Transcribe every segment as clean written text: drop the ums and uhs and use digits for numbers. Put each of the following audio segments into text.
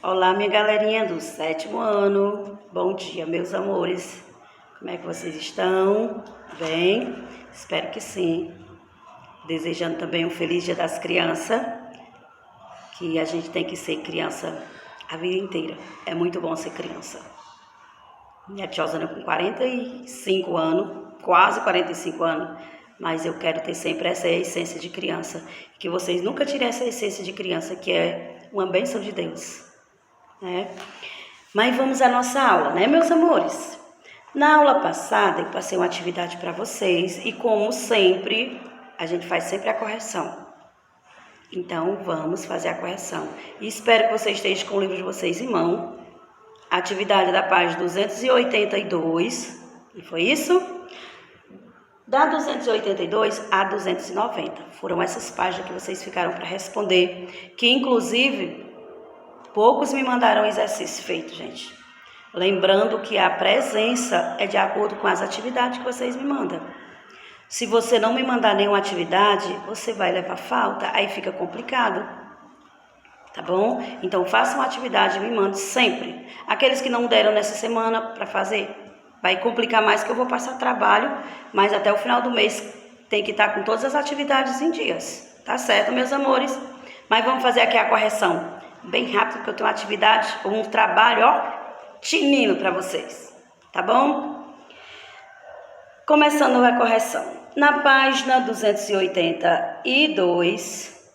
Olá, minha galerinha do 7º ano. Bom dia, meus amores. Como é que vocês estão? Bem? Espero que sim. Desejando também um feliz Dia das Crianças, que a gente tem que ser criança a vida inteira. É muito bom ser criança. Minha tia Osana com 45 anos, quase 45 anos, mas eu quero ter sempre essa essência de criança. Que vocês nunca tirem essa essência de criança, que é uma bênção de Deus. Mas vamos à nossa aula, né, meus amores? Na aula passada eu passei uma atividade para vocês e, como sempre, a gente faz sempre a correção. Então vamos fazer a correção. E espero que vocês estejam com o livro de vocês em mão. A atividade da página 282, e foi isso? Da 282 a 290. Foram essas páginas que vocês ficaram para responder, que inclusive poucos me mandaram o exercício feito, gente. Lembrando que a presença é de acordo com as atividades que vocês me mandam. Se você não me mandar nenhuma atividade, você vai levar falta, aí fica complicado. Tá bom? Então façam a atividade e me mandem sempre. Aqueles que não deram nessa semana para fazer, vai complicar mais que eu vou passar trabalho, mas até o final do mês tem que estar com todas as atividades em dias. Tá certo, meus amores? Mas vamos fazer aqui a correção. Bem rápido, porque eu tenho uma atividade, um trabalho, tinino para vocês, tá bom? Começando a correção. Na página 282,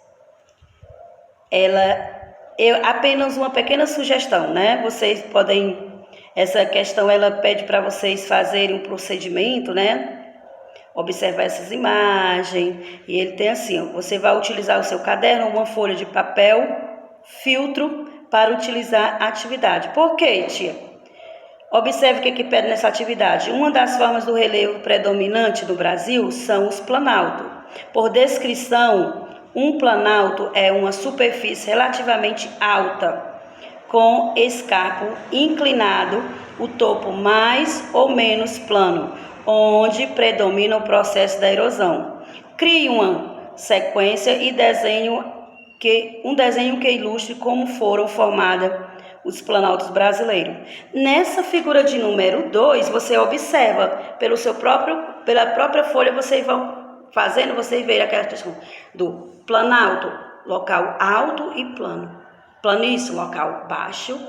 apenas uma pequena sugestão, né? Vocês podem, essa questão ela pede para vocês fazerem um procedimento, né? Observar essas imagens, e ele tem assim, você vai utilizar o seu caderno, uma folha de papel, filtro para utilizar a atividade. Por quê, tia? Observe o que pede nessa atividade. Uma das formas do relevo predominante do Brasil são os planaltos. Por descrição, um planalto é uma superfície relativamente alta, com escarpo inclinado, o topo mais ou menos plano, onde predomina o processo da erosão. Crie uma sequência e um desenho que ilustre como foram formados os planaltos brasileiros. Nessa figura de número 2, você observa pela própria folha, vocês vão fazendo, vocês veem aquela questão do planalto, local alto e plano. Planície, local baixo.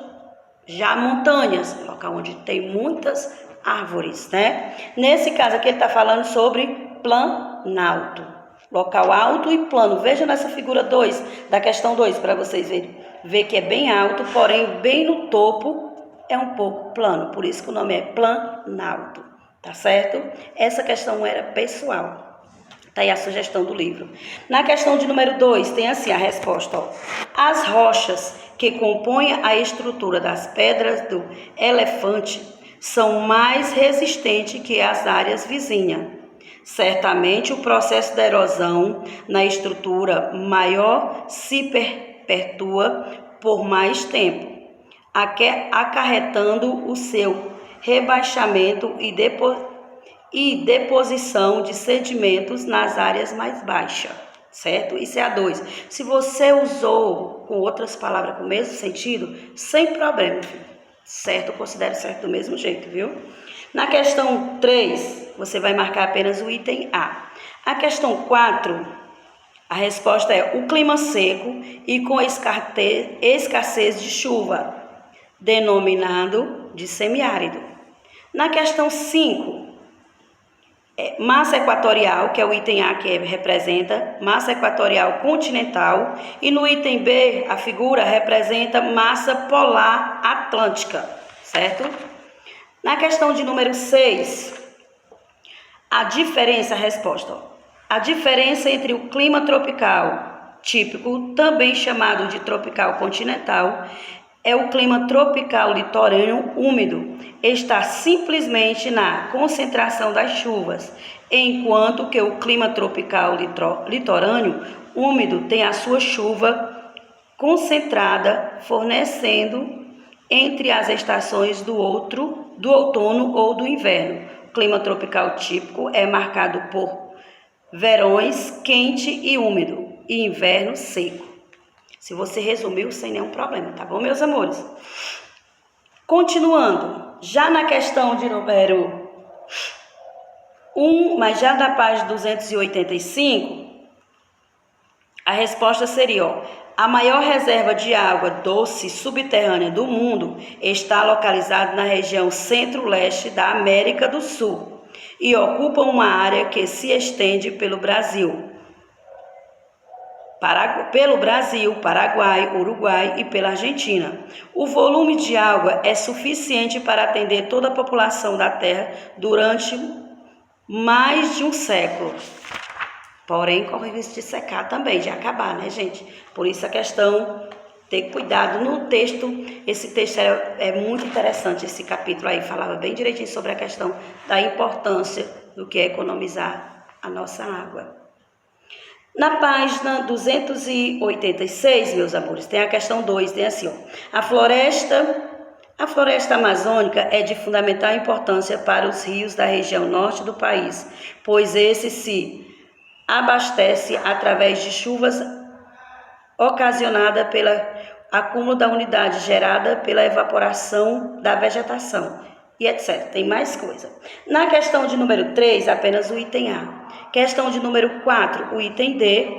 Já montanhas, local onde tem muitas árvores, né? Nesse caso aqui ele está falando sobre planalto. Local alto e plano. Veja nessa figura 2, da questão 2, para vocês verem. Vê que é bem alto, porém bem no topo é um pouco plano. Por isso que o nome é planalto. Tá certo? Essa questão era pessoal. Tá aí a sugestão do livro. Na questão de número 2, tem assim a resposta. As rochas que compõem a estrutura das pedras do elefante são mais resistentes que as áreas vizinhas. Certamente, o processo da erosão na estrutura maior se perpetua por mais tempo, acarretando o seu rebaixamento e deposição de sedimentos nas áreas mais baixas, certo? Isso é a 2. Se você usou com outras palavras com o mesmo sentido, sem problema, filho. Certo? Considere certo do mesmo jeito, viu? Na questão 3, você vai marcar apenas o item A. A questão 4, a resposta é o clima seco e com escassez de chuva, denominado de semiárido. Na questão 5, massa equatorial, que é o item A que representa massa equatorial continental, e no item B a figura representa massa polar atlântica, certo? Na questão de número 6, a resposta, a diferença entre o clima tropical típico, também chamado de tropical continental, é o clima tropical litorâneo úmido, está simplesmente na concentração das chuvas, enquanto que o clima tropical litorâneo úmido tem a sua chuva concentrada, fornecendo entre as estações do outono ou do inverno. O clima tropical típico é marcado por verões quente e úmido e inverno seco. Se você resumiu, sem nenhum problema, tá bom, meus amores? Continuando, já na questão de número 1, mas já na página 285, a resposta seria, ó, a maior reserva de água doce subterrânea do mundo está localizada na região centro-leste da América do Sul e ocupa uma área que se estende pelo Brasil, Paraguai, Uruguai e pela Argentina. O volume de água é suficiente para atender toda a população da Terra durante mais de um século. Porém, corre o risco de secar também, de acabar, né, gente? Por isso a questão, ter cuidado no texto. Esse texto é muito interessante, esse capítulo aí falava bem direitinho sobre a questão da importância do que é economizar a nossa água. Na página 286, meus amores, tem a questão 2, tem assim, ó, a floresta amazônica é de fundamental importância para os rios da região norte do país, pois esse se abastece através de chuvas ocasionada pelo acúmulo da umidade gerada pela evaporação da vegetação e etc. Tem mais coisa. Na questão de número 3, apenas o item A. Questão de número 4, o item D.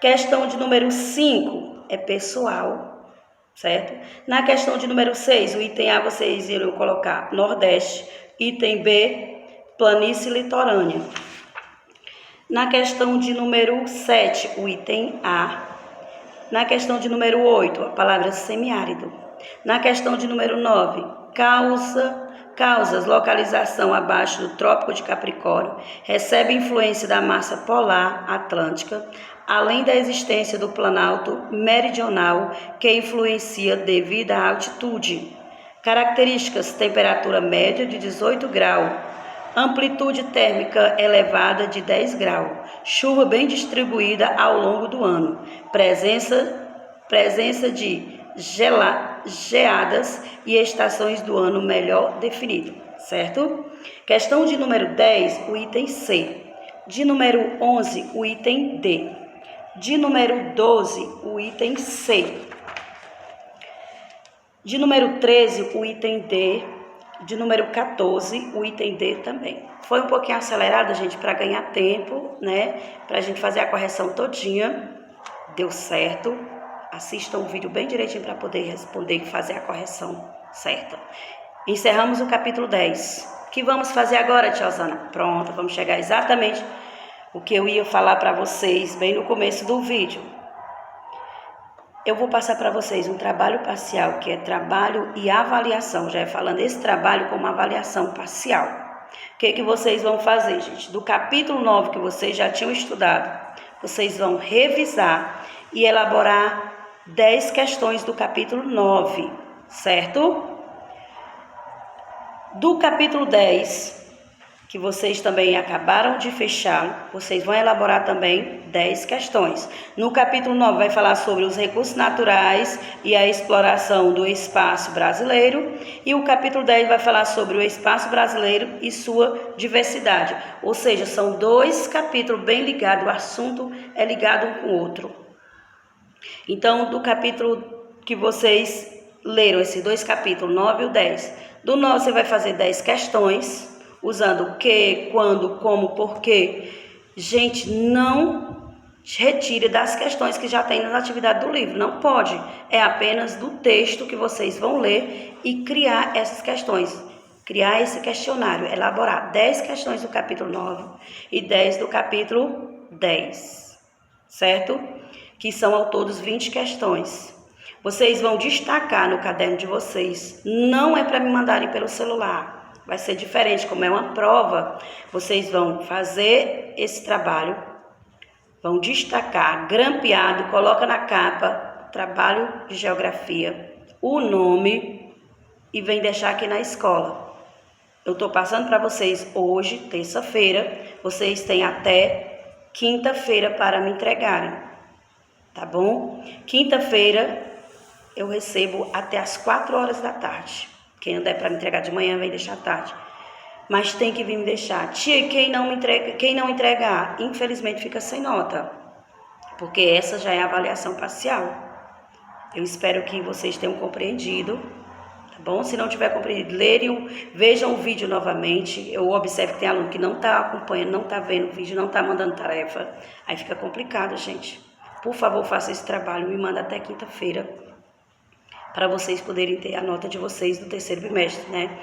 Questão de número 5 é pessoal, certo? Na questão de número 6, o item A vocês irão colocar Nordeste. Item B, planície litorânea. Na questão de número 7, o item A. Na questão de número 8, a palavra semiárido. Na questão de número 9, causas, localização abaixo do Trópico de Capricórnio, recebe influência da massa polar atlântica, além da existência do Planalto Meridional, que influencia devido à altitude. Características, temperatura média de 18 graus, amplitude térmica elevada de 10 graus, chuva bem distribuída ao longo do ano, presença de geadas e estações do ano melhor definido, certo? Questão de número 10, o item C. De número 11, o item D. De número 12, o item C. De número 13, o item D. De número 14, o item D também. Foi um pouquinho acelerado, gente, para ganhar tempo, né? Para a gente fazer a correção todinha. Deu certo. Assistam o vídeo bem direitinho para poder responder e fazer a correção certa. Encerramos o capítulo 10. O que vamos fazer agora, tia Osana? Pronto, vamos chegar exatamente o que eu ia falar para vocês bem no começo do vídeo. Eu vou passar para vocês um trabalho parcial, que é trabalho e avaliação. Já é falando esse trabalho como avaliação parcial. O que vocês vão fazer, gente? Do capítulo 9, que vocês já tinham estudado, vocês vão revisar e elaborar 10 questões do capítulo 9, certo? Do capítulo 10, que vocês também acabaram de fechar, vocês vão elaborar também 10 questões. No capítulo 9 vai falar sobre os recursos naturais e a exploração do espaço brasileiro, e o capítulo 10 vai falar sobre o espaço brasileiro e sua diversidade. Ou seja, são 2 capítulos bem ligados, o assunto é ligado um com o outro. Então, do capítulo que vocês leram, esses 2 capítulos, 9 e o 10, do 9 você vai fazer 10 questões, usando o que, quando, como, porquê. Gente, não retire das questões que já tem na atividade do livro. Não pode. É apenas do texto que vocês vão ler e criar essas questões. Criar esse questionário. Elaborar 10 questões do capítulo 9 e 10 do capítulo 10. Certo? Que são ao todos 20 questões. Vocês vão destacar no caderno de vocês. Não é para me mandarem pelo celular. Vai ser diferente, como é uma prova, vocês vão fazer esse trabalho, vão destacar, grampeado, coloca na capa, trabalho de geografia, o nome e vem deixar aqui na escola. Eu estou passando para vocês hoje, terça-feira, vocês têm até quinta-feira para me entregarem, tá bom? Quinta-feira eu recebo até as 4 horas da tarde. Quem não der para me entregar de manhã, vem deixar tarde. Mas tem que vir me deixar. Tia, quem não entregar, infelizmente fica sem nota. Porque essa já é a avaliação parcial. Eu espero que vocês tenham compreendido, tá bom? Se não tiver compreendido, vejam o vídeo novamente. Eu observo que tem aluno que não está acompanhando, não está vendo o vídeo, não está mandando tarefa. Aí fica complicado, gente. Por favor, faça esse trabalho, me manda até quinta-feira, para vocês poderem ter a nota de vocês do terceiro bimestre, né?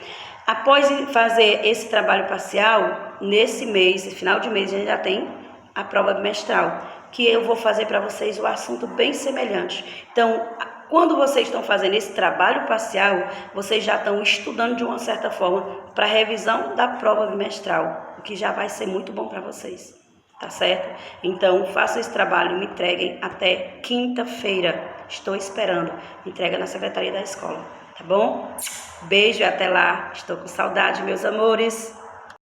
Após fazer esse trabalho parcial, nesse mês, final de mês, a gente já tem a prova bimestral, que eu vou fazer para vocês o assunto bem semelhante. Então, quando vocês estão fazendo esse trabalho parcial, vocês já estão estudando de uma certa forma para a revisão da prova bimestral, o que já vai ser muito bom para vocês, tá certo? Então, façam esse trabalho e me entreguem até quinta-feira. Estou esperando. Entrega na secretaria da escola, tá bom? Beijo e até lá. Estou com saudade, meus amores.